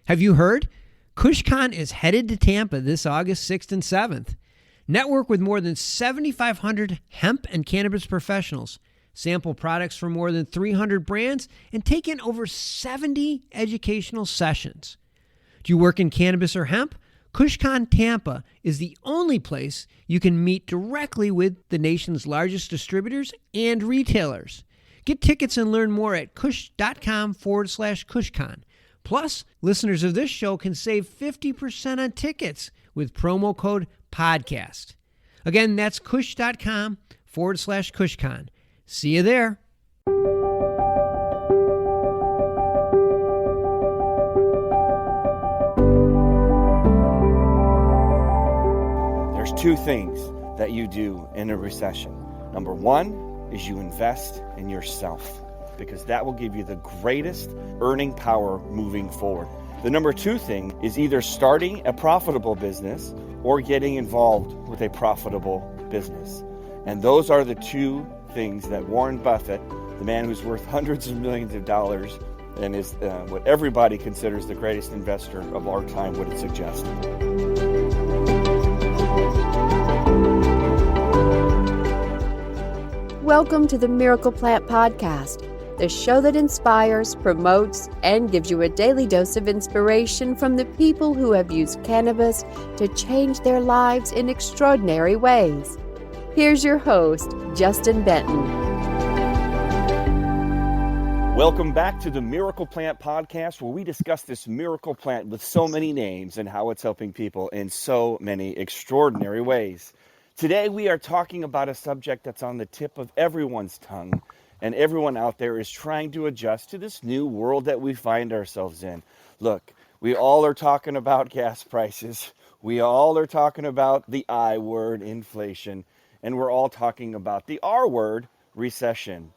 Have you heard? KushCon is headed to Tampa this August 6th and 7th. Network with more than 7,500 hemp and cannabis professionals, sample products from more than 300 brands, and take in over 70 educational sessions. Do you work in cannabis or hemp? KushCon Tampa is the only place you can meet directly with the nation's largest distributors and retailers. Get tickets and learn more at kush.com/KushCon. Plus, listeners of this show can save 50% on tickets with promo code PODCAST. Again, that's kush.com/KushCon. See you there. There's two things that you do in a recession. Number one is you invest in yourself, because that will give you the greatest earning power moving forward. The number two thing is either starting a profitable business or getting involved with a profitable business. And those are the two things that Warren Buffett, the man who's worth hundreds of millions of dollars and is what everybody considers the greatest investor of our time, would suggest. Welcome to the Miracle Plant Podcast, the show that inspires, promotes, and gives you a daily dose of inspiration from the people who have used cannabis to change their lives in extraordinary ways. Here's your host, Justin Benton. Welcome back to the Miracle Plant Podcast, where we discuss this miracle plant with so many names and how it's helping people in so many extraordinary ways. Today we are talking about a subject that's on the tip of everyone's tongue, and everyone out there is trying to adjust to this new world that we find ourselves in. Look, we all are talking about gas prices. We all are talking about the I word, inflation, and we're all talking about the R word, recession.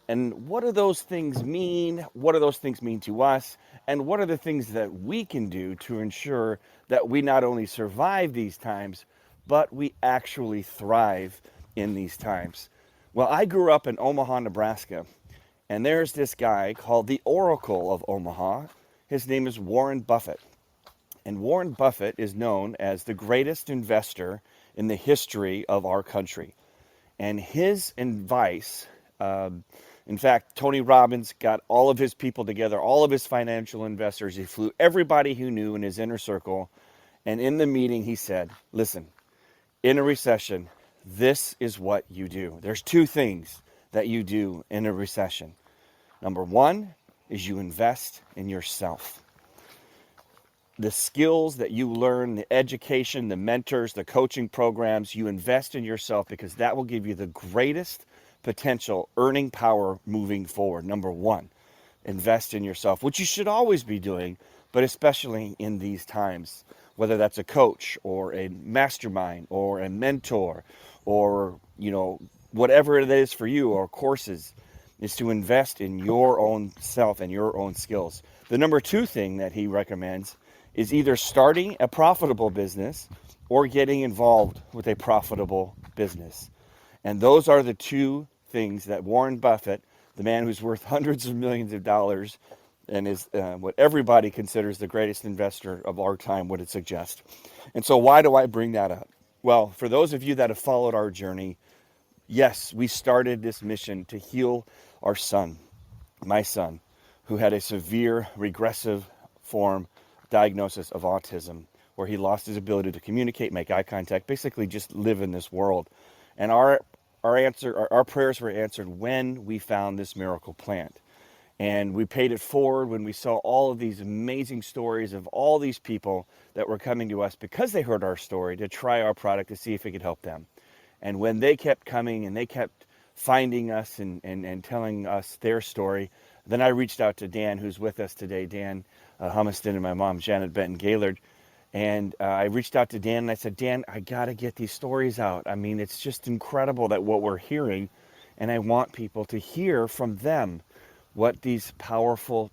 And what do those things mean? What do those things mean to us? And what are the things that we can do to ensure that we not only survive these times, but we actually thrive in these times? Well, I grew up in Omaha, Nebraska, and there's this guy called the Oracle of Omaha. His name is Warren Buffett. And Warren Buffett is known as the greatest investor in the history of our country. And his advice, in fact, Tony Robbins got all of his people together, all of his financial investors. He flew everybody who knew in his inner circle. And in the meeting, he said, listen, in a recession, this is what you do. There's two things that you do in a recession. Number one is you invest in yourself. The skills that you learn, the education, the mentors, the coaching programs, you invest in yourself, because that will give you the greatest potential earning power moving forward. Number one, invest in yourself, which you should always be doing, but especially in these times. Whether that's a coach or a mastermind or a mentor or, whatever it is for you, or courses, is to invest in your own self and your own skills. The number two thing that he recommends is either starting a profitable business or getting involved with a profitable business. And those are the two things that Warren Buffett, the man who's worth hundreds of millions of dollars, and is what everybody considers the greatest investor of our time, would suggest. And so why do I bring that up? Well, for those of you that have followed our journey, yes, we started this mission to heal our son, my son, who had a severe regressive form diagnosis of autism, where he lost his ability to communicate, make eye contact, basically just live in this world. And our prayers were answered when we found this miracle plant. And we paid it forward when we saw all of these amazing stories of all these people that were coming to us because they heard our story to try our product to see if it could help them. And when they kept coming and they kept finding us and telling us their story, then I reached out to Dan, who's with us today, Dan Humiston, and my mom, Janet Benton Gaylord. And I reached out to Dan and I said, Dan, I got to get these stories out. I mean, it's just incredible that what we're hearing, and I want people to hear from them what these powerful,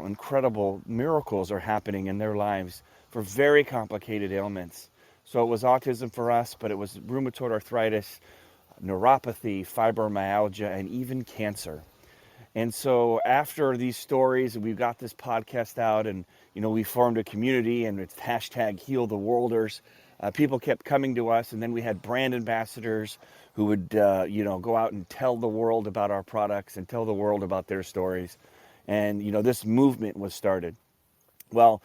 incredible miracles are happening in their lives for very complicated ailments. So it was autism for us, but it was rheumatoid arthritis, neuropathy, fibromyalgia, and even cancer. And so after these stories, and we've got this podcast out, and we formed a community, and it's hashtag Heal the Worlders. People kept coming to us, and then we had brand ambassadors who would, go out and tell the world about our products and tell the world about their stories. And, this movement was started. Well,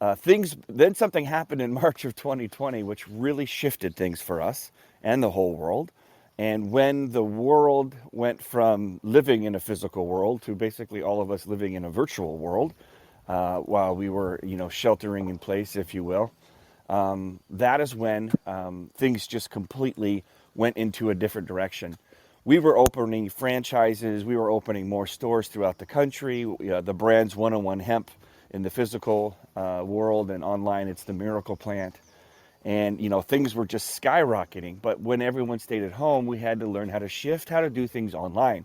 then something happened in March of 2020, which really shifted things for us and the whole world. And when the world went from living in a physical world to basically all of us living in a virtual world, while we were, sheltering in place, if you will, that is when things just completely went into a different direction. We were opening franchises. We were opening more stores throughout the country. The brand's 101 Hemp in the physical world, and online it's the Miracle Plant. And, things were just skyrocketing. But when everyone stayed at home, we had to learn how to shift, how to do things online.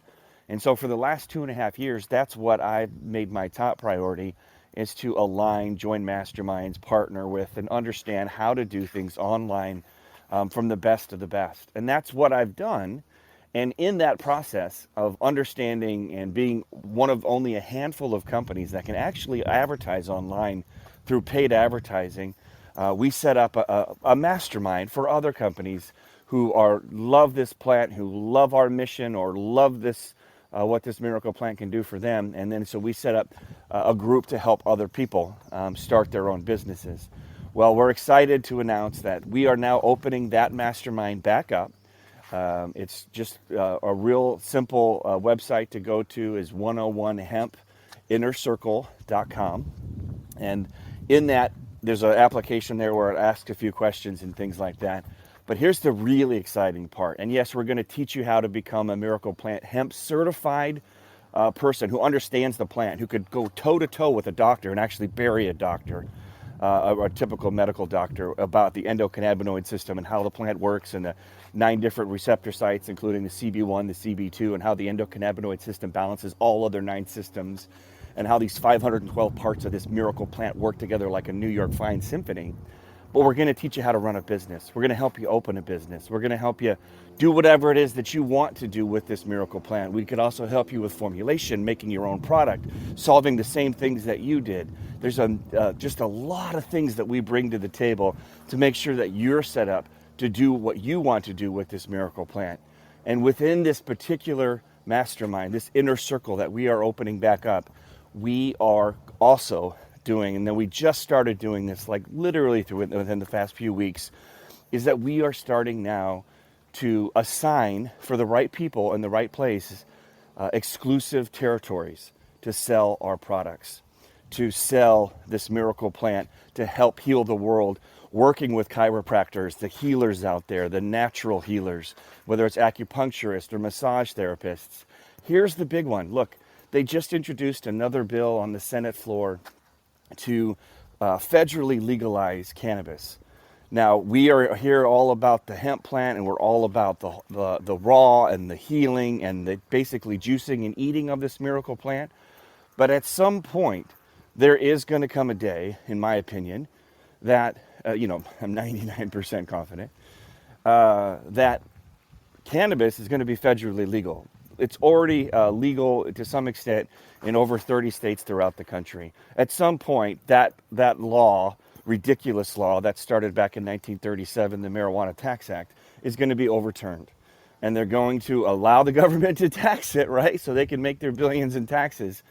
And so for the last 2.5 years, that's what I've made my top priority, is to align, join masterminds, partner with, and understand how to do things online from the best of the best. And that's what I've done. And in that process of understanding and being one of only a handful of companies that can actually advertise online through paid advertising, we set up a mastermind for other companies who love this plant, who love our mission, or love this what this Miracle Plant can do for them. And then so we set up a group to help other people start their own businesses. Well, we're excited to announce that we are now opening that mastermind back up. It's just a real simple website to go to is 101hempinnercircle.com. And in that, there's an application there where it asks a few questions and things like that. But here's the really exciting part. And yes, we're going to teach you how to become a Miracle Plant hemp certified person who understands the plant, who could go toe-to-toe with a doctor and actually bury a doctor, a typical medical doctor, about the endocannabinoid system and how the plant works, and the 9 different receptor sites, including the CB1, the CB2, and how the endocannabinoid system balances all other 9 systems, and how these 512 parts of this Miracle Plant work together like a New York Fine Symphony. But we're going to teach you how to run a business. We're going to help you open a business. We're going to help you do whatever it is that you want to do with this Miracle Plant. We could also help you with formulation, making your own product, solving the same things that you did. There's just a lot of things that we bring to the table to make sure that you're set up to do what you want to do with this Miracle Plant. And within this particular mastermind, this inner circle that we are opening back up, we are also doing, and then we just started doing this like literally within the past few weeks, is that we are starting now to assign for the right people in the right places exclusive territories to sell our products, to sell this Miracle Plant, to help heal the world, working with chiropractors, the healers out there, the natural healers, whether it's acupuncturists or massage therapists. Here's the big one. Look, they just introduced another bill on the Senate floor to federally legalize cannabis. Now, we are here all about the hemp plant, and we're all about the raw and the healing and the basically juicing and eating of this Miracle Plant. But at some point, there is going to come a day, in my opinion, that, I'm 99% confident, that cannabis is going to be federally legal. It's already legal to some extent in over 30 states throughout the country. At some point, that law, ridiculous law that started back in 1937, the Marijuana Tax Act, is going to be overturned. And they're going to allow the government to tax it, right? So they can make their billions in taxes.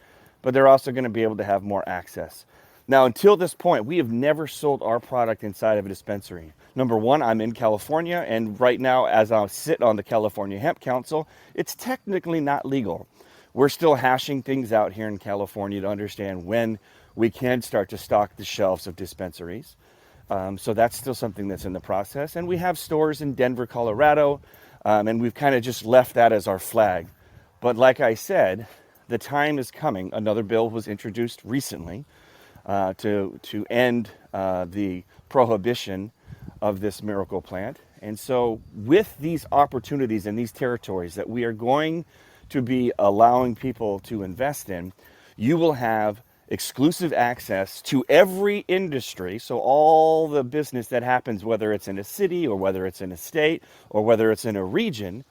But they're also going to be able to have more access. Now, until this point, we have never sold our product inside of a dispensary. Number one, I'm in California, and right now, as I sit on the California Hemp Council, it's technically not legal. We're still hashing things out here in California to understand when we can start to stock the shelves of dispensaries. So that's still something that's in the process. And we have stores in Denver, Colorado, and we've kind of just left that as our flag. But like I said, the time is coming. Another bill was introduced recently to end the prohibition of this Miracle Plant. And so with these opportunities and these territories that we are going to be allowing people to invest in, you will have exclusive access to every industry. So all the business that happens, whether it's in a city or whether it's in a state or whether it's in a region,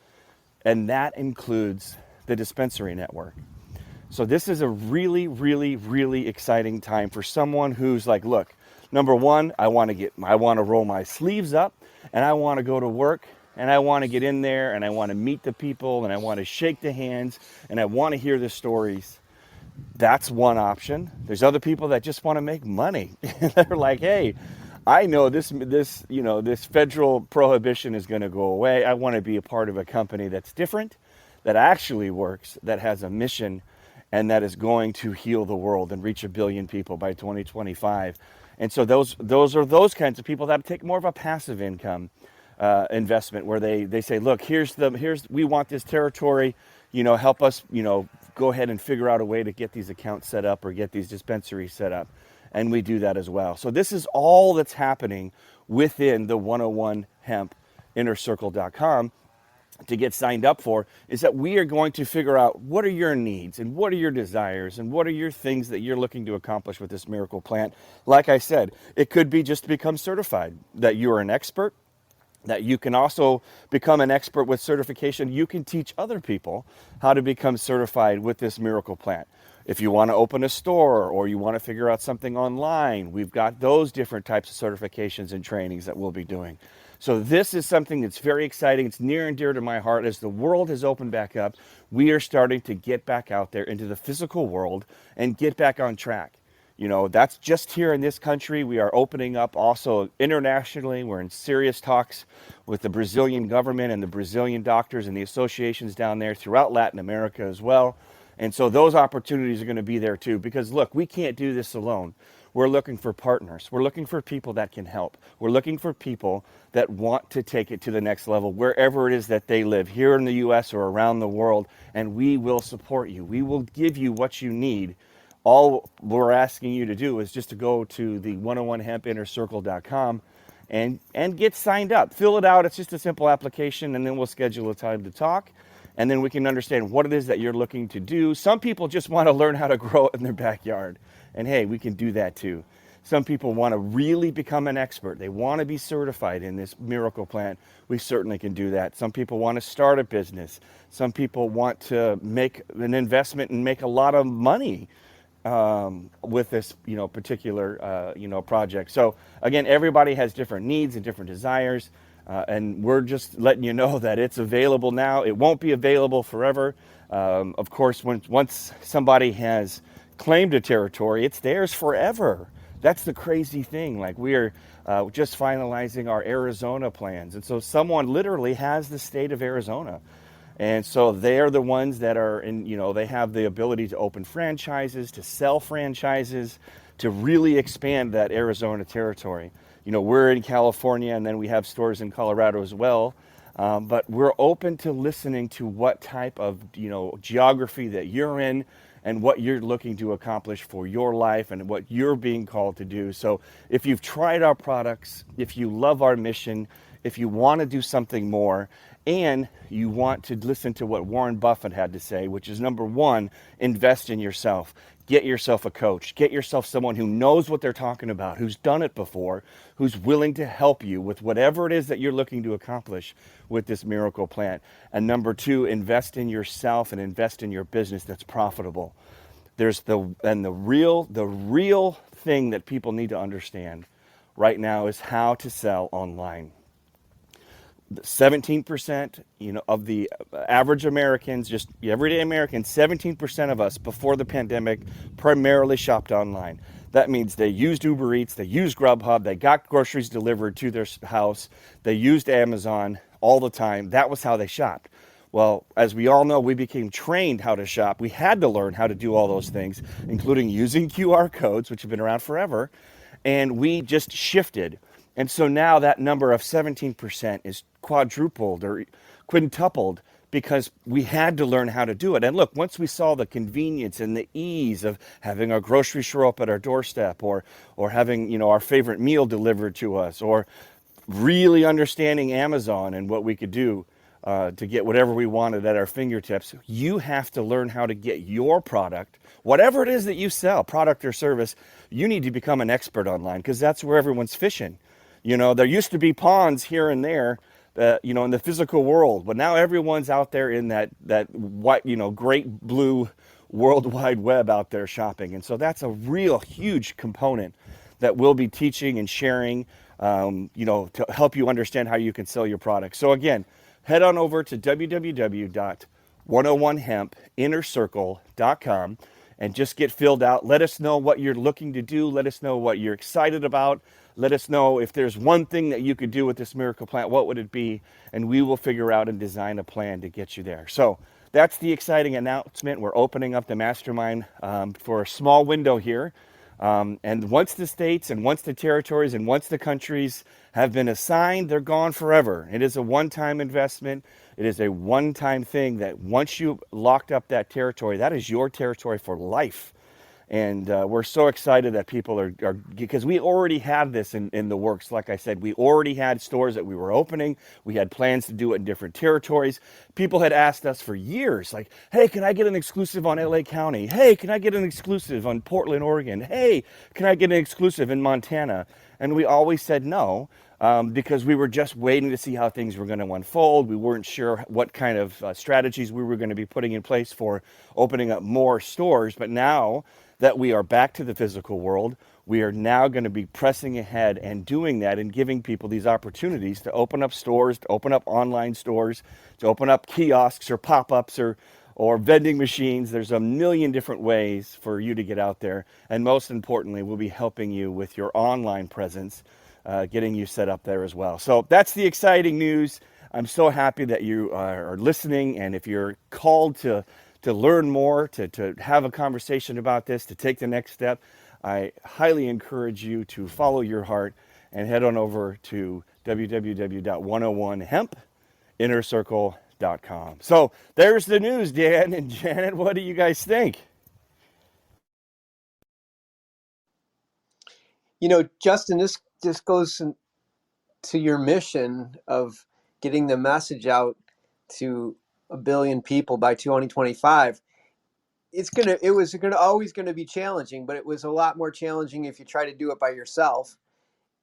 and that includes the dispensary network. So this is a really, really, really exciting time for someone who's like, look, number one, I want to roll my sleeves up, and I want to go to work, and I want to get in there, and I want to meet the people, and I want to shake the hands, and I want to hear the stories. That's one option. There's other people that just want to make money. They're like, hey, I know this federal prohibition is going to go away. I want to be a part of a company that's different, that actually works, that has a mission, and that is going to heal the world and reach 1 billion people by 2025. And so those are those kinds of people that take more of a passive income investment, where they say, look, we want this territory, help us, go ahead and figure out a way to get these accounts set up or get these dispensaries set up. And we do that as well. So this is all that's happening within the 101hempinnercircle.com to get signed up for, is that we are going to figure out what are your needs and what are your desires and what are your things that you're looking to accomplish with this miracle plant. Like I said, it could be just to become certified, that you are an expert, that you can also become an expert with certification. You can teach other people how to become certified with this miracle plant. If you want to open a store or you want to figure out something online, we've got those different types of certifications and trainings that we'll be doing. So this is something that's very exciting. It's near and dear to my heart. As the world has opened back up, we are starting to get back out there into the physical world and get back on track. That's just here in this country. We are opening up also internationally. We're in serious talks with the Brazilian government and the Brazilian doctors and the associations down there throughout Latin America as well. And so those opportunities are going to be there too, because look, we can't do this alone. We're looking for partners. We're looking for people that can help. We're looking for people that want to take it to the next level, wherever it is that they live, here in the U.S. or around the world, and we will support you. We will give you what you need. All we're asking you to do is just to go to the 101hempinnercircle.com and get signed up. Fill it out. It's just a simple application, and then we'll schedule a time to talk, and then we can understand what it is that you're looking to do. Some people just want to learn how to grow it in their backyard, and hey, we can do that too. Some people want to really become an expert. They want to be certified in this miracle plant. We certainly can do that. Some people want to start a business. Some people want to make an investment and make a lot of money with this, particular, project. So again, everybody has different needs and different desires, and we're just letting you know that it's available now. It won't be available forever. Of course, once somebody has claimed a territory, it's theirs forever. That's the crazy thing. Like, we are just finalizing our Arizona plans, and so someone literally has the state of Arizona. And so they're the ones that are they have the ability to open franchises, to sell franchises, to really expand that Arizona territory. We're in California, and then we have stores in Colorado as well. But we're open to listening to what type of, geography that you're in and what you're looking to accomplish for your life and what you're being called to do. So if you've tried our products, if you love our mission, if you want to do something more, and you want to listen to what Warren Buffett had to say, which is number one, invest in yourself. Get yourself a coach. Get yourself someone who knows what they're talking about, who's done it before, who's willing to help you with whatever it is that you're looking to accomplish with this miracle plant. And number two, invest in yourself and invest in your business that's profitable. The real thing that people need to understand right now is how to sell online. 17%, of the average Americans, just everyday Americans, 17% of us before the pandemic primarily shopped online. That means they used Uber Eats, they used Grubhub, they got groceries delivered to their house, they used Amazon all the time. That was how they shopped. Well, as we all know, we became trained how to shop. We had to learn how to do all those things, including using QR codes, which have been around forever, and we just shifted. And so now that number of 17% is quadrupled or quintupled because we had to learn how to do it. And look, once we saw the convenience and the ease of having our groceries show up at our doorstep, or having, our favorite meal delivered to us, or really understanding Amazon and what we could do to get whatever we wanted at our fingertips, you have to learn how to get your product, whatever it is that you sell, product or service. You need to become an expert online, because that's where everyone's fishing. There used to be ponds here and there, in the physical world, but now everyone's out there in that white, great blue World Wide Web out there shopping. And so that's a real huge component that we'll be teaching and sharing, to help you understand how you can sell your product. So again, head on over to www.101hempinnercircle.com and just get filled out. Let us know what you're looking to do. Let us know what you're excited about. Let us know if there's one thing that you could do with this miracle plant, what would it be? And we will figure out and design a plan to get you there. So that's the exciting announcement. We're opening up the mastermind for a small window here. And once the states and once the territories and once the countries have been assigned, they're gone forever. It is a one-time investment. It is a one-time thing that once you locked up that territory, that is your territory for life. And we're so excited that people are because we already had this in the works. Like I said, we already had stores that we were opening. We had plans to do it in different territories. People had asked us for years, like, hey, can I get an exclusive on LA County? Hey, can I get an exclusive on Portland, Oregon? Hey, can I get an exclusive in Montana? And we always said no. Because we were just waiting to see how things were going to unfold. We weren't sure what kind of strategies we were going to be putting in place for opening up more stores. But now that we are back to the physical world, we are now going to be pressing ahead and doing that and giving people these opportunities to open up stores, to open up online stores, to open up kiosks or pop-ups or vending machines. There's a million different ways for you to get out there. And most importantly, we'll be helping you with your online presence, getting you set up there as well. So that's the exciting news. I'm so happy that you are listening. And if you're called to learn more, to have a conversation about this, to take the next step, I highly encourage you to follow your heart and head on over to www.101hempinnercircle.com. So there's the news, Dan and Janet. What do you guys think? Justin, this goes to your mission of getting the message out to 1 billion people by 2025. It was always gonna be challenging, but it was a lot more challenging if you try to do it by yourself.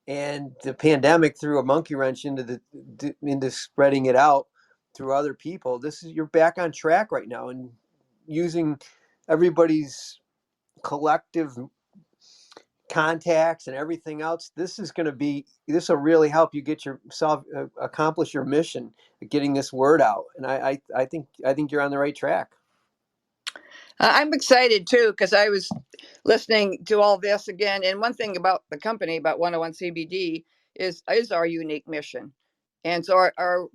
And the pandemic threw a monkey wrench into spreading it out through other people. You're back on track right now, and using everybody's collective contacts and everything else. This will really help you get yourself accomplish your mission of getting this word out. And I think you're on the right track. I'm excited too, because I was listening to all this again. And one thing about the company, about 101 CBD, is our unique mission. And so our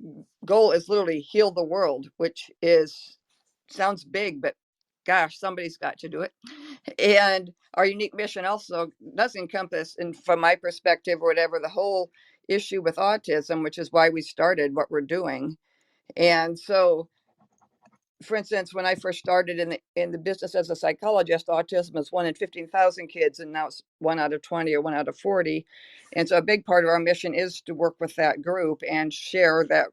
goal is literally heal the world, which sounds big, but gosh, somebody's got to do it. And our unique mission also does encompass, and from my perspective or whatever, the whole issue with autism, which is why we started what we're doing. And so, for instance, when I first started in the business as a psychologist, autism is 1 in 15,000 kids, and now it's 1 out of 20 or 1 out of 40. And so a big part of our mission is to work with that group and share that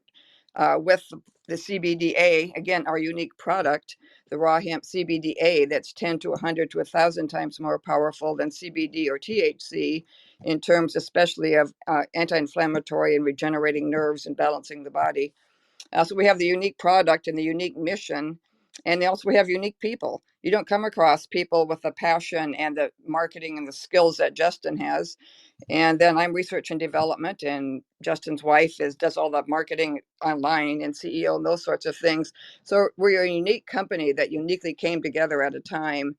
with the CBDA, again, our unique product, the raw hemp CBDA, that's 10 to 100 to 1,000 times more powerful than CBD or THC in terms especially of anti-inflammatory and regenerating nerves and balancing the body. So we have the unique product and the unique mission, and also we have unique people. You don't come across people with the passion and the marketing and the skills that Justin has. And then I'm research and development, and Justin's wife does all the marketing online and CEO and those sorts of things. So we're a unique company that uniquely came together at a time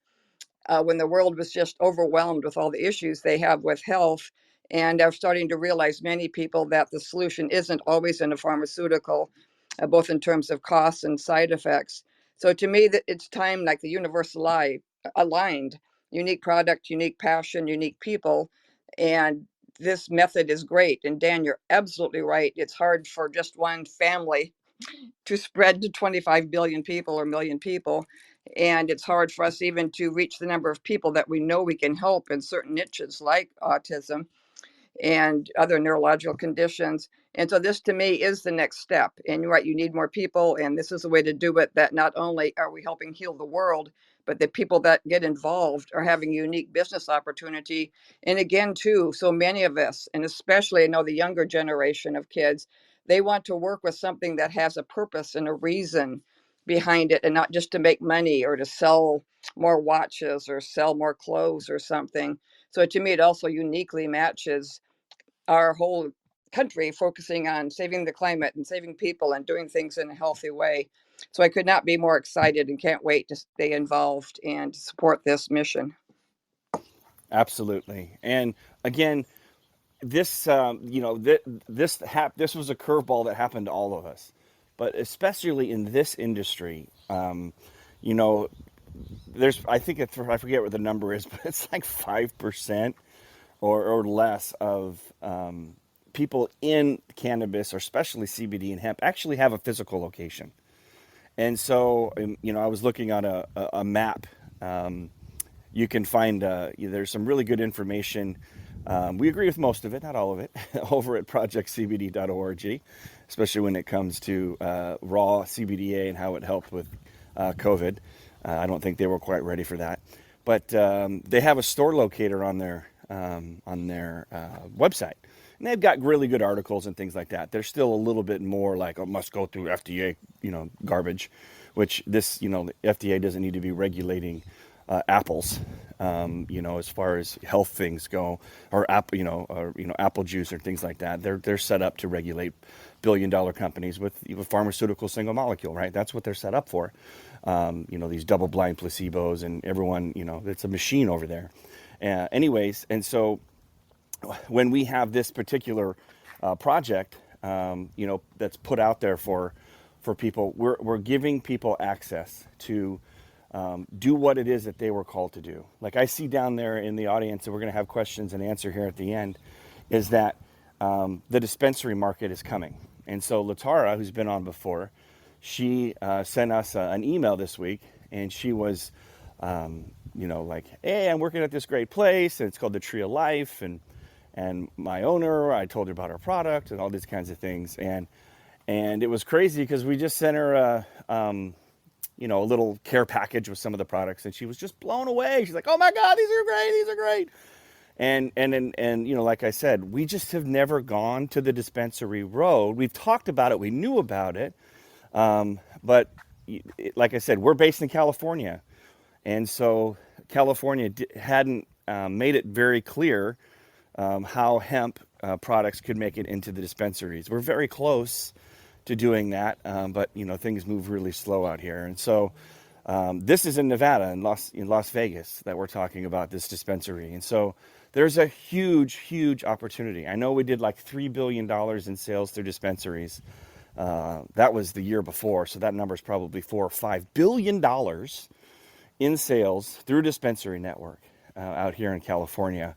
when the world was just overwhelmed with all the issues they have with health. And are starting to realize, many people, that the solution isn't always in a pharmaceutical, both in terms of costs and side effects. So to me, that it's time, like the universe aligned, unique product, unique passion, unique people. And this method is great. And Dan, you're absolutely right. It's hard for just one family to spread to 25 billion people or million people. And it's hard for us even to reach the number of people that we know we can help in certain niches like autism and other neurological conditions. And so this to me is the next step. And you're right, you need more people. And this is a way to do it, that not only are we helping heal the world, but the people that get involved are having a unique business opportunity. And again, too, so many of us, and especially I know the younger generation of kids, they want to work with something that has a purpose and a reason. behind it and not just to make money or to sell more watches or sell more clothes or something. So to me, it also uniquely matches our whole country focusing on saving the climate and saving people and doing things in a healthy way. So I could not be more excited and can't wait to stay involved and support this mission. Absolutely. And again, this this was a curveball that happened to all of us, but especially in this industry. You know, there's, I think I forget what the number is, but it's like 5% or less of people in cannabis, or especially CBD and hemp, actually have a physical location. And so, you know, I was looking on a map. You can find, there's some really good information. We agree with most of it, not all of it, over at projectcbd.org, especially when it comes to raw CBDA and how it helped with COVID. I don't think they were quite ready for that. But they have a store locator on their website. And they've got really good articles and things like that. They're still a little bit more like, oh, must go through FDA, you know, garbage, which this, you know, the FDA doesn't need to be regulating apples, you know, as far as health things go, or apple juice or things like that. They're set up to regulate billion-dollar companies with pharmaceutical single molecule, right? That's what they're set up for. You know, these double-blind placebos and everyone, you know, it's a machine over there. Anyways, and so when we have this particular project, you know, that's put out there for people, we're giving people access to do what it is that they were called to do. Like I see down there in the audience, and we're going to have questions and answer here at the end, is that the dispensary market is coming. And so Latara, who's been on before, she sent us an email this week, and she was, you know, like, hey, I'm working at this great place, and it's called the Tree of Life, and my owner, I told her about our product and all these kinds of things, and it was crazy because we just sent her you know, a little care package with some of the products, and she was just blown away. She's like, oh my God, these are great. And you know, like I said, we just have never gone to the dispensary road. We've talked about it, we knew about it, but like I said, we're based in California, and so California hadn't made it very clear how hemp products could make it into the dispensaries. We're very close to doing that, but you know, things move really slow out here. And so this is in Nevada, in Las Vegas, that we're talking about this dispensary. And so there's a huge opportunity. I know we did like $3 billion in sales through dispensaries. That was the year before, so that number is probably $4 or $5 billion in sales through dispensary network out here in California.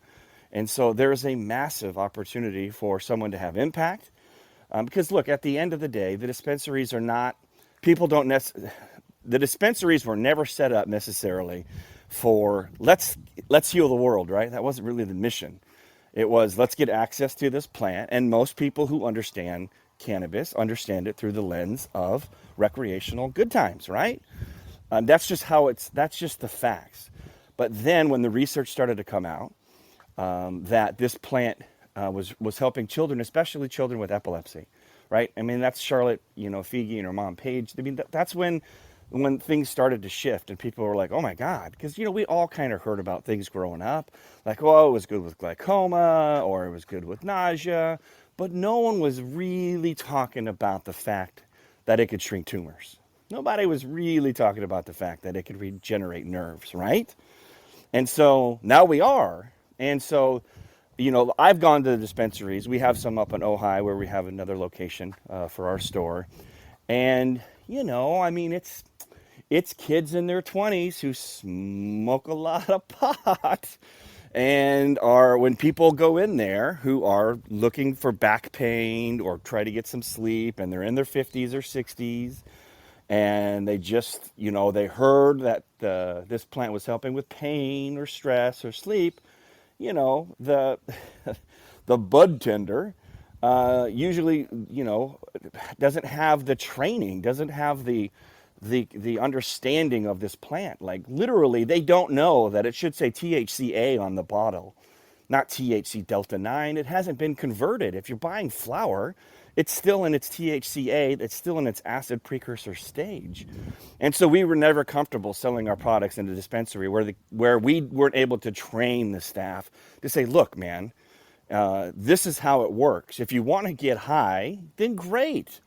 And so there's a massive opportunity for someone to have impact. Because look, at the end of the day, the dispensaries are not, the dispensaries were never set up necessarily for let's heal the world, right? That wasn't really the mission. It was, let's get access to this plant. And most people who understand cannabis understand it through the lens of recreational good times, right? That's just the facts. But then when the research started to come out, that this plant was helping children, especially children with epilepsy, right? I mean, that's Charlotte, you know, Figi and her mom, Paige. I mean, that's when things started to shift, and people were like, oh my God, because, you know, we all kind of heard about things growing up, like, oh, it was good with glaucoma, or it was good with nausea, but no one was really talking about the fact that it could shrink tumors. Nobody was really talking about the fact that it could regenerate nerves, right? And so now we are. And so, you know, I've gone to the dispensaries. We have some up in Ojai where we have another location for our store. And, you know, I mean, it's kids in their 20s who smoke a lot of pot and when people go in there who are looking for back pain or try to get some sleep, and they're in their 50s or 60s, and they just, you know, they heard that this plant was helping with pain or stress or sleep. You know, the bud tender usually, you know, doesn't have the training, doesn't have the understanding of this plant. Like literally, they don't know that it should say THCA on the bottle. not THC delta 9. It hasn't been converted. If you're buying flower, it's still in its THCA, it's still in its acid precursor stage. And so we were never comfortable selling our products in the dispensary where we weren't able to train the staff to say, look, man, this is how it works. If you want to get high, then great.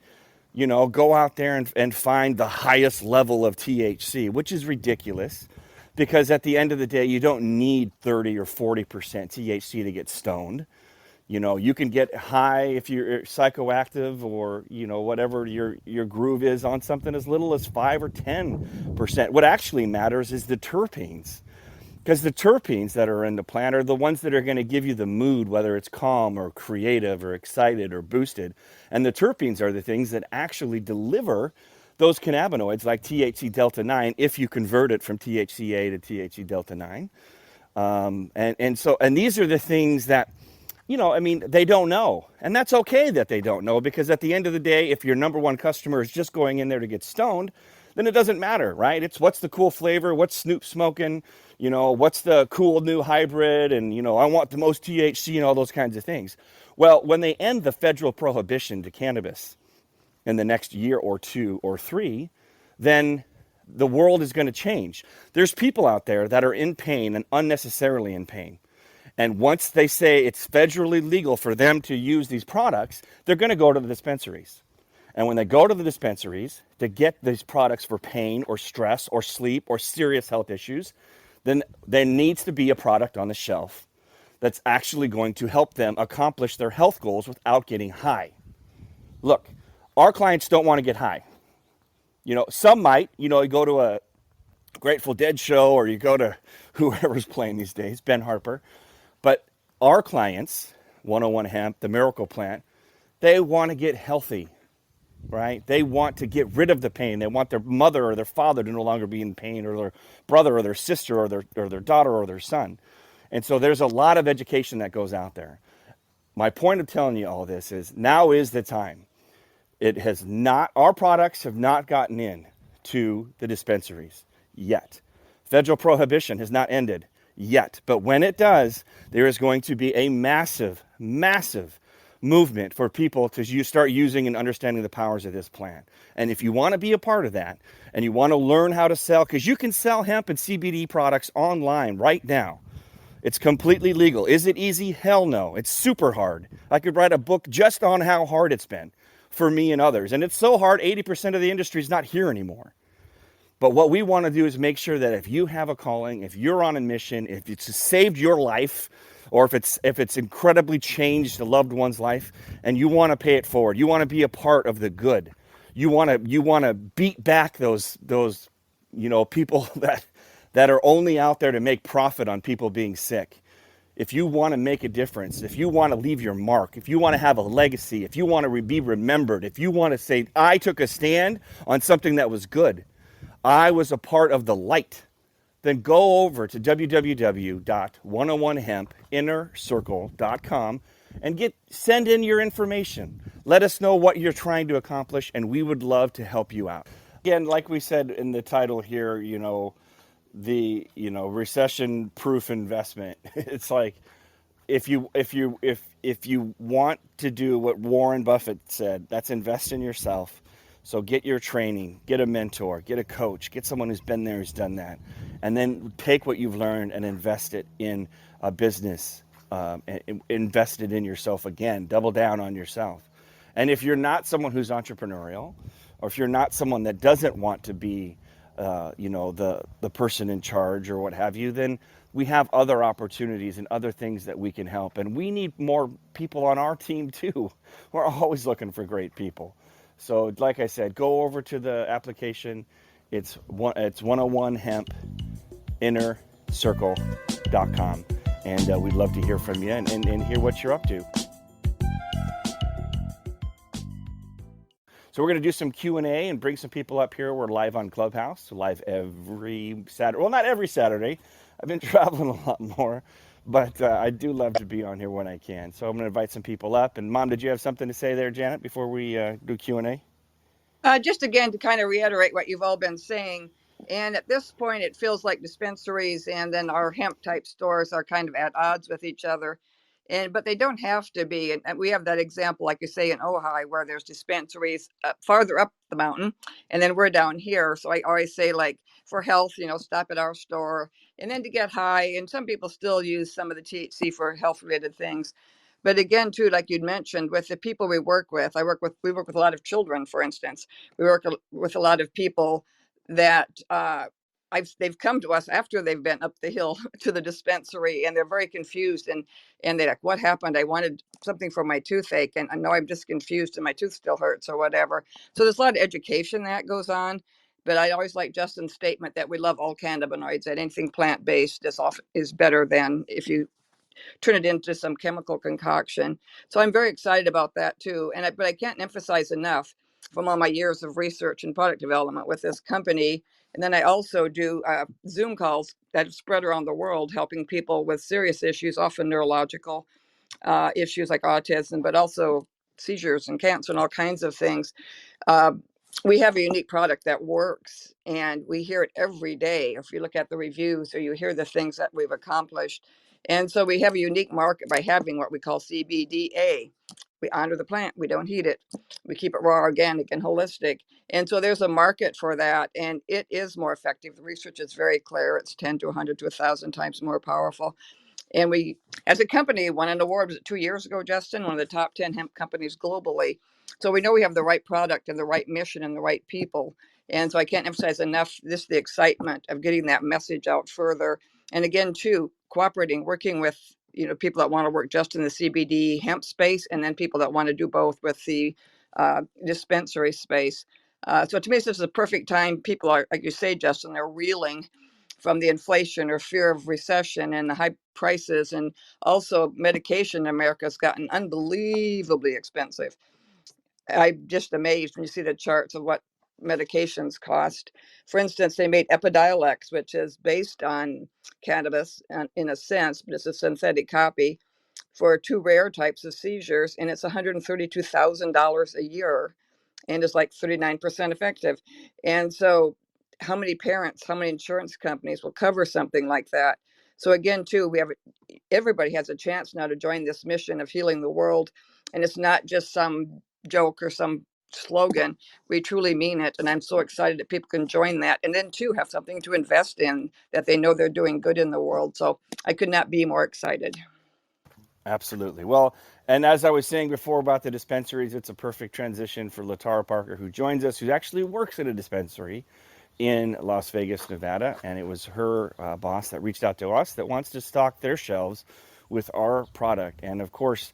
Go out there and find the highest level of THC, which is ridiculous because at the end of the day, you don't need 30 or 40% THC to get stoned. You can get high if you're psychoactive or, whatever your groove is on something as little as 5 or 10%. What actually matters is the terpenes, because the terpenes that are in the plant are the ones that are going to give you the mood, whether it's calm or creative or excited or boosted. And the terpenes are the things that actually deliver those cannabinoids like THC delta 9 if you convert it from THCA to THC delta 9. And these are the things that, they don't know. And that's okay that they don't know, because at the end of the day, if your number one customer is just going in there to get stoned, then it doesn't matter, right? It's what's the cool flavor, what's Snoop smoking, what's the cool new hybrid, and, I want the most THC and all those kinds of things. Well, when they end the federal prohibition to cannabis in the next year or 2 or 3, then the world is going to change. There's people out there that are in pain and unnecessarily in pain. And once they say it's federally legal for them to use these products, they're going to go to the dispensaries. And when they go to the dispensaries to get these products for pain or stress or sleep or serious health issues, then there needs to be a product on the shelf that's actually going to help them accomplish their health goals without getting high. Look, our clients don't want to get high. Some might, you go to a Grateful Dead show or you go to whoever's playing these days, Ben Harper. But our clients, 101 Hemp, the Miracle Plant, they want to get healthy, right? They want to get rid of the pain. They want their mother or their father to no longer be in pain, or their brother or their sister or their daughter or their son. And so there's a lot of education that goes out there. My point of telling you all this is now is the time. Our products have not gotten in to the dispensaries yet. Federal prohibition has not ended yet. But when it does, there is going to be a massive, massive movement for people to start using and understanding the powers of this plant. And if you want to be a part of that, and you want to learn how to sell, because you can sell hemp and CBD products online right now. It's completely legal. Is it easy? Hell no. It's super hard. I could write a book just on how hard it's been for me and others. And it's so hard, 80% of the industry is not here anymore. But what we want to do is make sure that if you have a calling, if you're on a mission, if it's saved your life, or if it's incredibly changed a loved one's life, and you want to pay it forward, you want to be a part of the good. You want to beat back those people that are only out there to make profit on people being sick. If you want to make a difference, if you want to leave your mark, if you want to have a legacy, if you want to be remembered, if you want to say, I took a stand on something that was good, I was a part of the light, then go over to www.101hempinnercircle.com and send in your information. Let us know what you're trying to accomplish, and we would love to help you out. Again, like we said in the title here, the recession-proof investment. It's like if you want to do what Warren Buffett said, that's invest in yourself. So get your training, get a mentor, get a coach, get someone who's been there, who's done that, and then take what you've learned and invest it in a business, invest it in yourself again, double down on yourself. And if you're not someone who's entrepreneurial, or if you're not someone that doesn't want to be, the person in charge or what have you, then we have other opportunities and other things that we can help. And we need more people on our team too. We're always looking for great people. So like I said, go over to the application. It's 101hempinnercircle.com. And we'd love to hear from you and hear what you're up to. So we're going to do some Q&A and bring some people up here. We're live on Clubhouse, live every Saturday. Well, not every Saturday. I've been traveling a lot more. But I do love to be on here when I can. So I'm going to invite some people up. And Mom, did you have something to say there, Janet, before we do Q&A? Just again, to kind of reiterate what you've all been saying, And at this point, it feels like dispensaries and then our hemp type stores are kind of at odds with each other. But they don't have to be. And we have that example, like you say, in Ojai, where there's dispensaries farther up the mountain, and then we're down here. So I always say, like, for health, stop at our store. And then to get high, and some people still use some of the THC for health related things. But again, too, like you'd mentioned, with the people we work with, we work with a lot of children, for instance. We work with a lot of people that they've come to us after they've been up the hill to the dispensary, and they're very confused, and they're like, "What happened? I wanted something for my toothache, and I know I'm just confused, and my tooth still hurts, or whatever." So there's a lot of education that goes on. But I always like Justin's statement that we love all cannabinoids, that anything plant based is better than if you turn it into some chemical concoction. So I'm very excited about that too. But I can't emphasize enough from all my years of research and product development with this company. And then I also do Zoom calls that have spread around the world, helping people with serious issues, often neurological issues like autism, but also seizures and cancer and all kinds of things. uh, we have a unique product that works, and we hear it every day. If you look at the reviews or you hear the things that we've accomplished. And so we have a unique market by having what we call CBDA. We honor the plant, we don't heat it, we keep it raw, organic, and holistic. And so there's a market for that, and it is more effective. The research is very clear. It's 10 to 100 to 1,000 times more powerful. And we, as a company, won an award, was it 2 years ago, Justin? One of the top 10 hemp companies globally. So we know we have the right product and the right mission and the right people. And so I can't emphasize enough the excitement of getting that message out further. And again, too, cooperating, working with people that want to work just in the CBD hemp space, and then people that want to do both with the dispensary space. So to me, this is a perfect time. People are, like you say, Justin, they're reeling from the inflation or fear of recession and the high prices, and also medication in America has gotten unbelievably expensive. I'm just amazed when you see the charts of what medications cost. For instance, they made Epidiolex, which is based on cannabis in a sense, but it's a synthetic copy for two rare types of seizures, and it's $132,000 a year, and is like 39% effective. And so, how many parents, how many insurance companies will cover something like that? So again, too, everybody has a chance now to join this mission of healing the world, and it's not just some joke or some slogan. We truly mean it, and I'm so excited that people can join that, and then too have something to invest in that they know they're doing good in the world. So I could not be more excited. Absolutely. Well, and as I was saying before about the dispensaries, it's a perfect transition for Latara Parker, who joins us, who actually works at a dispensary in Las Vegas, Nevada. And it was her boss that reached out to us that wants to stock their shelves with our product. And of course,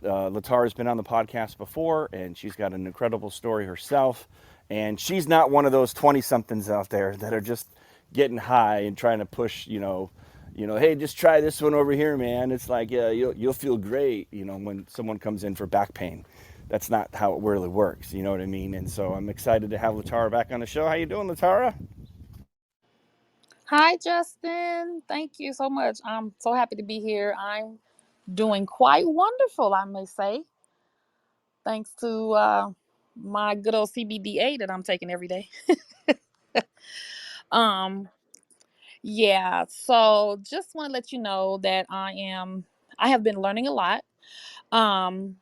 Latara has been on the podcast before, and she's got an incredible story herself. And she's not one of those 20-somethings out there that are just getting high and trying to push, hey, just try this one over here, man. It's like, yeah, you'll feel great, when someone comes in for back pain. That's not how it really works, you know what I mean? And so I'm excited to have Latara back on the show. How you doing, Latara? Hi, Justin. Thank you so much. I'm so happy to be here. I'm doing quite wonderful, I may say, thanks to my good old CBDA that I'm taking every day. um, yeah. So just want to let you know that I have been learning a lot. Um,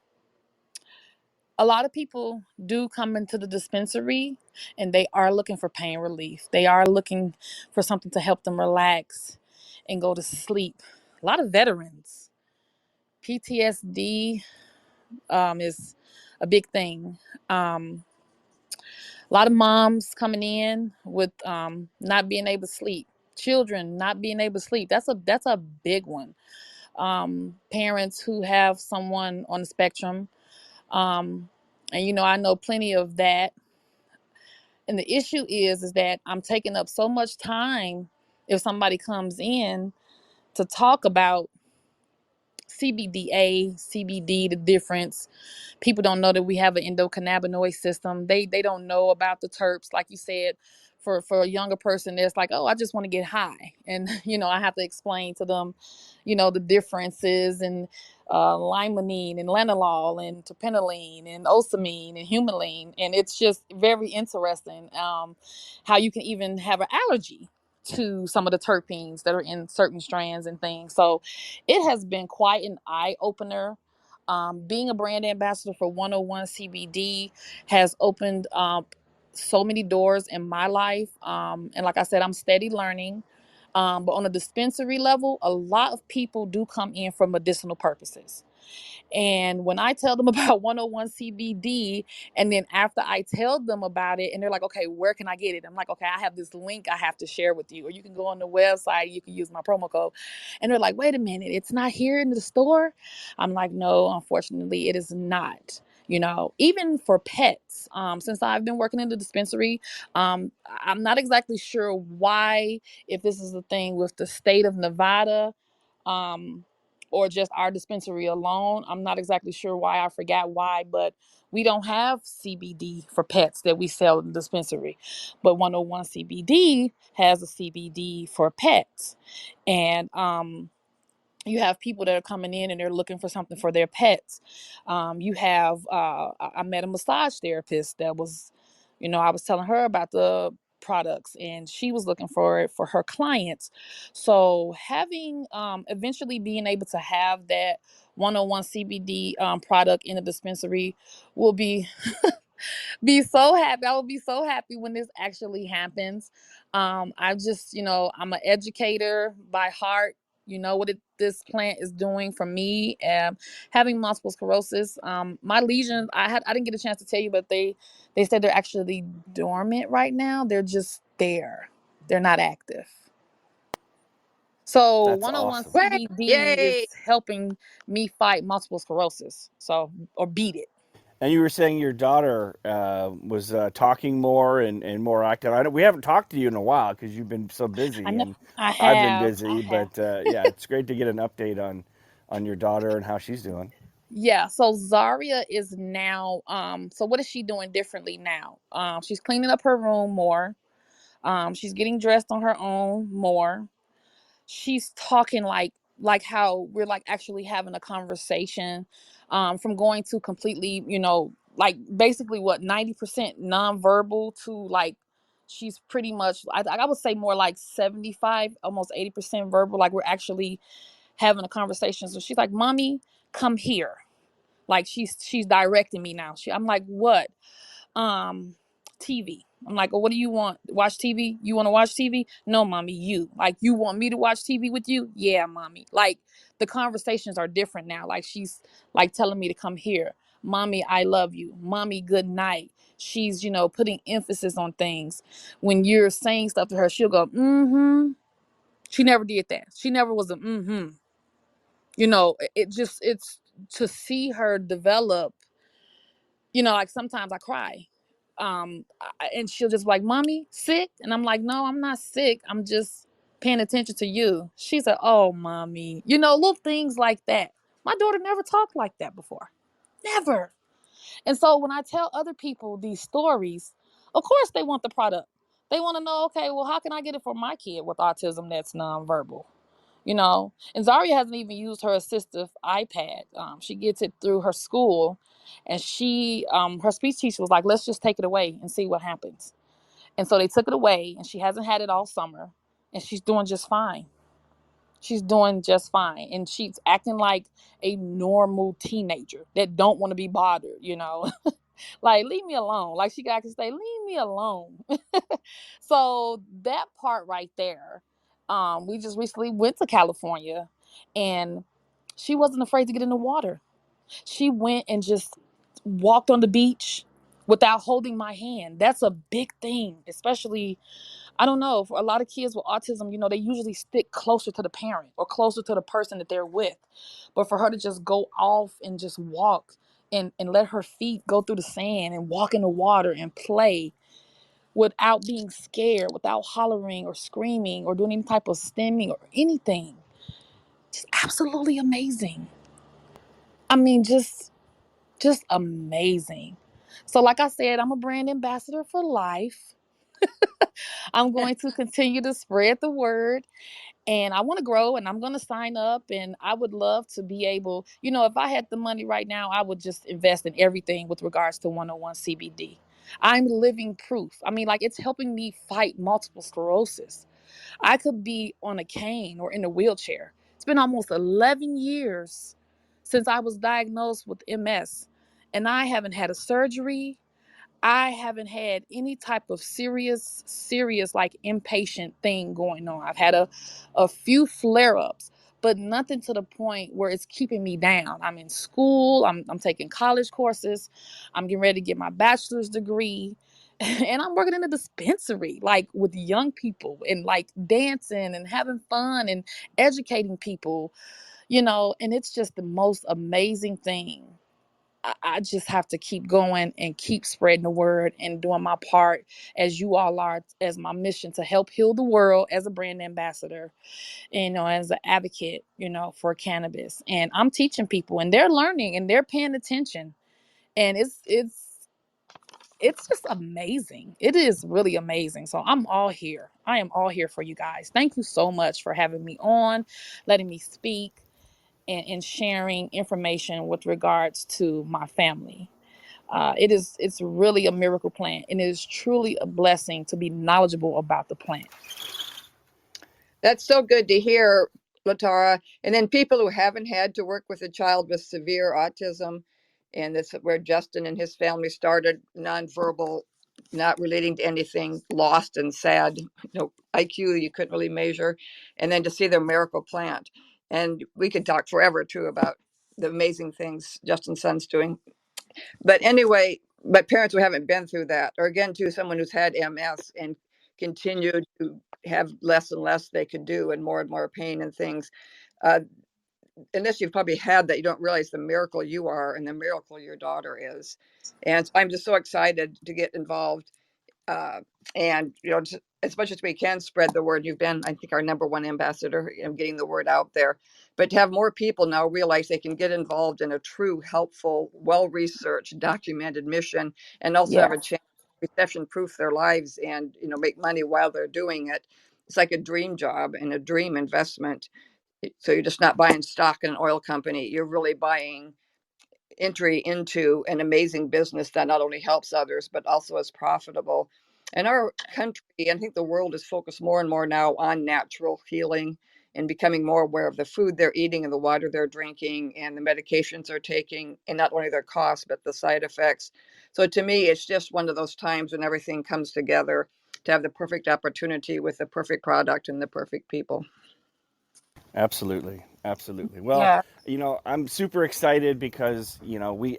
a lot of people do come into the dispensary and they are looking for pain relief. They are looking for something to help them relax and go to sleep. A lot of veterans. PTSD is a big thing. A lot of moms coming in with not being able to sleep. Children not being able to sleep. That's a big one. Parents who have someone on the spectrum. Um, and I know plenty of that. And the issue is that I'm taking up so much time if somebody comes in to talk about CBDA, CBD, the difference. People don't know that we have an endocannabinoid system. They don't know about the terps, like you said. For a younger person, it's like, oh, I just want to get high, and I have to explain to them, the differences, and limonene and lanolol and terpinolene and osamine and humulene. And it's just very interesting how you can even have an allergy to some of the terpenes that are in certain strands and things. So it has been quite an eye opener. Being a brand ambassador for 101 CBD has opened so many doors in my life. And like I said, I'm steady learning. But on a dispensary level, a lot of people do come in for medicinal purposes. And when I tell them about 101 CBD, and then after I tell them about it, and they're like, okay, where can I get it? I'm like, okay, I have this link I have to share with you, or you can go on the website, you can use my promo code. And they're like, wait a minute, it's not here in the store? I'm like, no, unfortunately, it is not. You know, even for pets, since I've been working in the dispensary, I'm not exactly sure why, if this is a thing with the state of Nevada, um, or just our dispensary alone. I'm not exactly sure why. I forgot why, but we don't have CBD for pets that we sell in the dispensary. But 101 CBD has a CBD for pets. And you have people that are coming in and they're looking for something for their pets. You have, I met a massage therapist that was, you know, I was telling her about the products and she was looking for it for her clients. So having, eventually being able to have that 101 CBD product in a dispensary will be so happy. I will be so happy when this actually happens. I just, you know, I'm an educator by heart. You know what this plant is doing for me. Having multiple sclerosis, my lesions. I didn't get a chance to tell you, but they said they're actually dormant right now. They're just there. They're not active. So That's 101 awesome. Right. CBD is Yay. helping me fight multiple sclerosis. So, or beat it. And you were saying your daughter was talking more and more active. We haven't talked to you in a while because you've been so I busy, know. and I I've been have. I busy. have. But yeah, it's great to get an update on your daughter and how she's doing. Yeah, so Zaria is now so what is she doing differently now? She's cleaning up her room more. She's getting dressed on her own more. She's talking like how we're like actually having a conversation, from going to completely, you know, like basically what 90% nonverbal to like she's pretty much I would say more like 75 almost 80% verbal, like we're actually having a conversation. So she's like, "Mommy, come here." Like she's directing me now. I'm like, what? Um, TV. I'm like, well, what do you want? Watch TV? You want to watch TV? No, mommy, you. Like, you want me to watch TV with you? Yeah, mommy. Like, the conversations are different now. Like, she's like telling me to come here. Mommy, I love you. Mommy, good night. She's, you know, putting emphasis on things. When you're saying stuff to her, she'll go, mm-hmm. She never did that. She never was a mm-hmm. You know, it's to see her develop, you know, like sometimes I cry. And she'll just be like, "Mommy, sick?" And I'm like, "No, I'm not sick. I'm just paying attention to you." She's like, "Oh, mommy." You know, little things like that. My daughter never talked like that before. Never. And so when I tell other people these stories, of course they want the product. They want to know, okay, well, how can I get it for my kid with autism that's nonverbal? You know, and Zaria hasn't even used her assistive iPad. She gets it through her school, and her speech teacher was like, let's just take it away and see what happens. And so they took it away, and she hasn't had it all summer, and she's doing just fine. She's doing just fine, and she's acting like a normal teenager that don't want to be bothered, you know. Like, leave me alone. Like, she got to say, leave me alone. So that part right there, we just recently went to California, and she wasn't afraid to get in the water. She went and just walked on the beach without holding my hand. That's a big thing, especially, I don't know, for a lot of kids with autism, you know, they usually stick closer to the parent or closer to the person that they're with. But for her to just go off and just walk and let her feet go through the sand and walk in the water and play without being scared, without hollering or screaming or doing any type of stimming or anything, just absolutely amazing. I mean, just amazing. So like I said, I'm a brand ambassador for life. I'm going to continue to spread the word. And I want to grow, and I'm going to sign up, and I would love to be able, if I had the money right now, I would just invest in everything with regards to 101 CBD. I'm living proof. I mean, like, it's helping me fight multiple sclerosis. I could be on a cane or in a wheelchair. It's been almost 11 years since I was diagnosed with MS, and I haven't had a surgery. I haven't had any type of serious like inpatient thing going on. I've had a few flare-ups, but nothing to the point where it's keeping me down. I'm in school, I'm taking college courses, I'm getting ready to get my bachelor's degree, and I'm working in a dispensary, like with young people and like dancing and having fun and educating people, and it's just the most amazing thing. I just have to keep going and keep spreading the word and doing my part as you all are, as my mission to help heal the world as a brand ambassador, as an advocate, for cannabis. And I'm teaching people, and they're learning and they're paying attention. And it's just amazing. It is really amazing. So I'm all here. I am all here for you guys. Thank you so much for having me on, letting me speak, and sharing information with regards to my family. It's really a miracle plant, and it is truly a blessing to be knowledgeable about the plant. That's so good to hear, Latara. And then people who haven't had to work with a child with severe autism, and that's where Justin and his family started, nonverbal, not relating to anything, lost and sad, IQ you couldn't really measure, and then to see their miracle plant. And we could talk forever too about the amazing things Justin's son's doing. But anyway, but parents who haven't been through that, or again, to someone who's had MS and continued to have less and less they could do and more pain and things. Uh, Unless you've probably had that, you don't realize the miracle you are and the miracle your daughter is. And I'm just so excited to get involved. And, just, as much as we can spread the word, you've been, I think, our number one ambassador in getting the word out there. But to have more people now realize they can get involved in a true, helpful, well-researched, documented mission, and also have Yeah. a chance to recession-proof their lives and, make money while they're doing it. It's like a dream job and a dream investment. So you're just not buying stock in an oil company. You're really buying entry into an amazing business that not only helps others, but also is profitable. And our country, I think the world is focused more and more now on natural healing and becoming more aware of the food they're eating and the water they're drinking and the medications they're taking, and not only their costs, but the side effects. So to me, it's just one of those times when everything comes together to have the perfect opportunity with the perfect product and the perfect people. Absolutely, absolutely. Well, Yeah. I'm super excited because we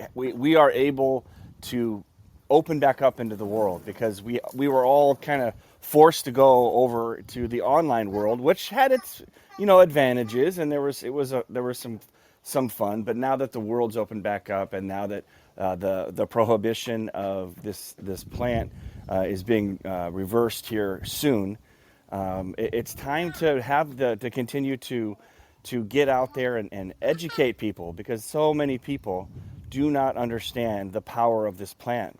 are able to open back up into the world, because we were all kind of forced to go over to the online world, which had its advantages, and there was some fun. But now that the world's opened back up, and now that the prohibition of this plant is being reversed here soon. It's time to to continue to get out there and educate people, because so many people do not understand the power of this plant.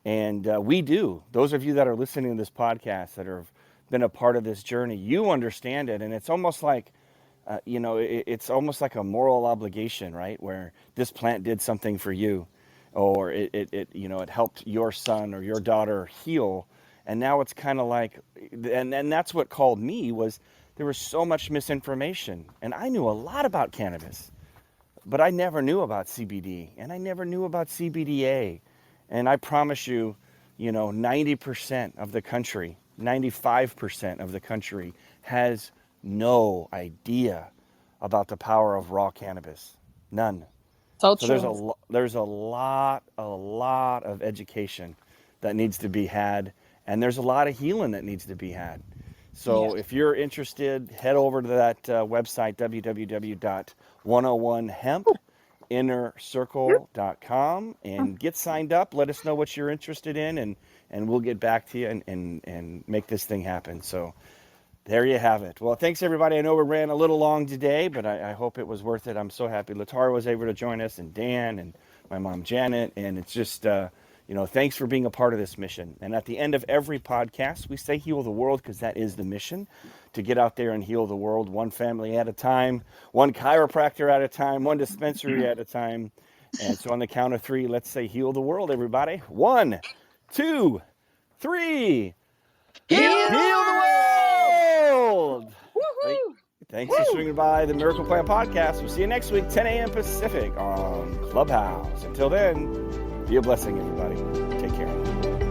And we do. Those of you that are listening to this podcast that have been a part of this journey, you understand it. And it's almost like, it's almost like a moral obligation, right? Where this plant did something for you, or it helped your son or your daughter heal. And now it's kind of like, and that's what called me, was there was so much misinformation. And I knew a lot about cannabis, but I never knew about CBD, and I never knew about CBDA. And I promise you, 90% of the country, 95% of the country has no idea about the power of raw cannabis. None. So So true. there's a lot of education that needs to be had, and there's a lot of healing that needs to be had. Yeah. So if you're interested, head over to that website, www.101hempinnercircle.com, and get signed up. Let us know what you're interested in, and we'll get back to you and make this thing happen. So there you have it. Well, thanks, everybody. I know we ran a little long today, but I hope it was worth it. I'm so happy Latara was able to join us, and Dan, and my mom, Janet. And it's just, thanks for being a part of this mission. And at the end of every podcast, we say heal the world, because that is the mission, to get out there and heal the world, one family at a time, one chiropractor at a time, one dispensary at a time. And so on the count of 3, let's say heal the world, everybody. 1, 2, 3. Heal the world! Woohoo! Thanks for swinging by the Miracle Plant Podcast. We'll see you next week, 10 a.m. Pacific on Clubhouse. Until then, be a blessing, everybody. Take care.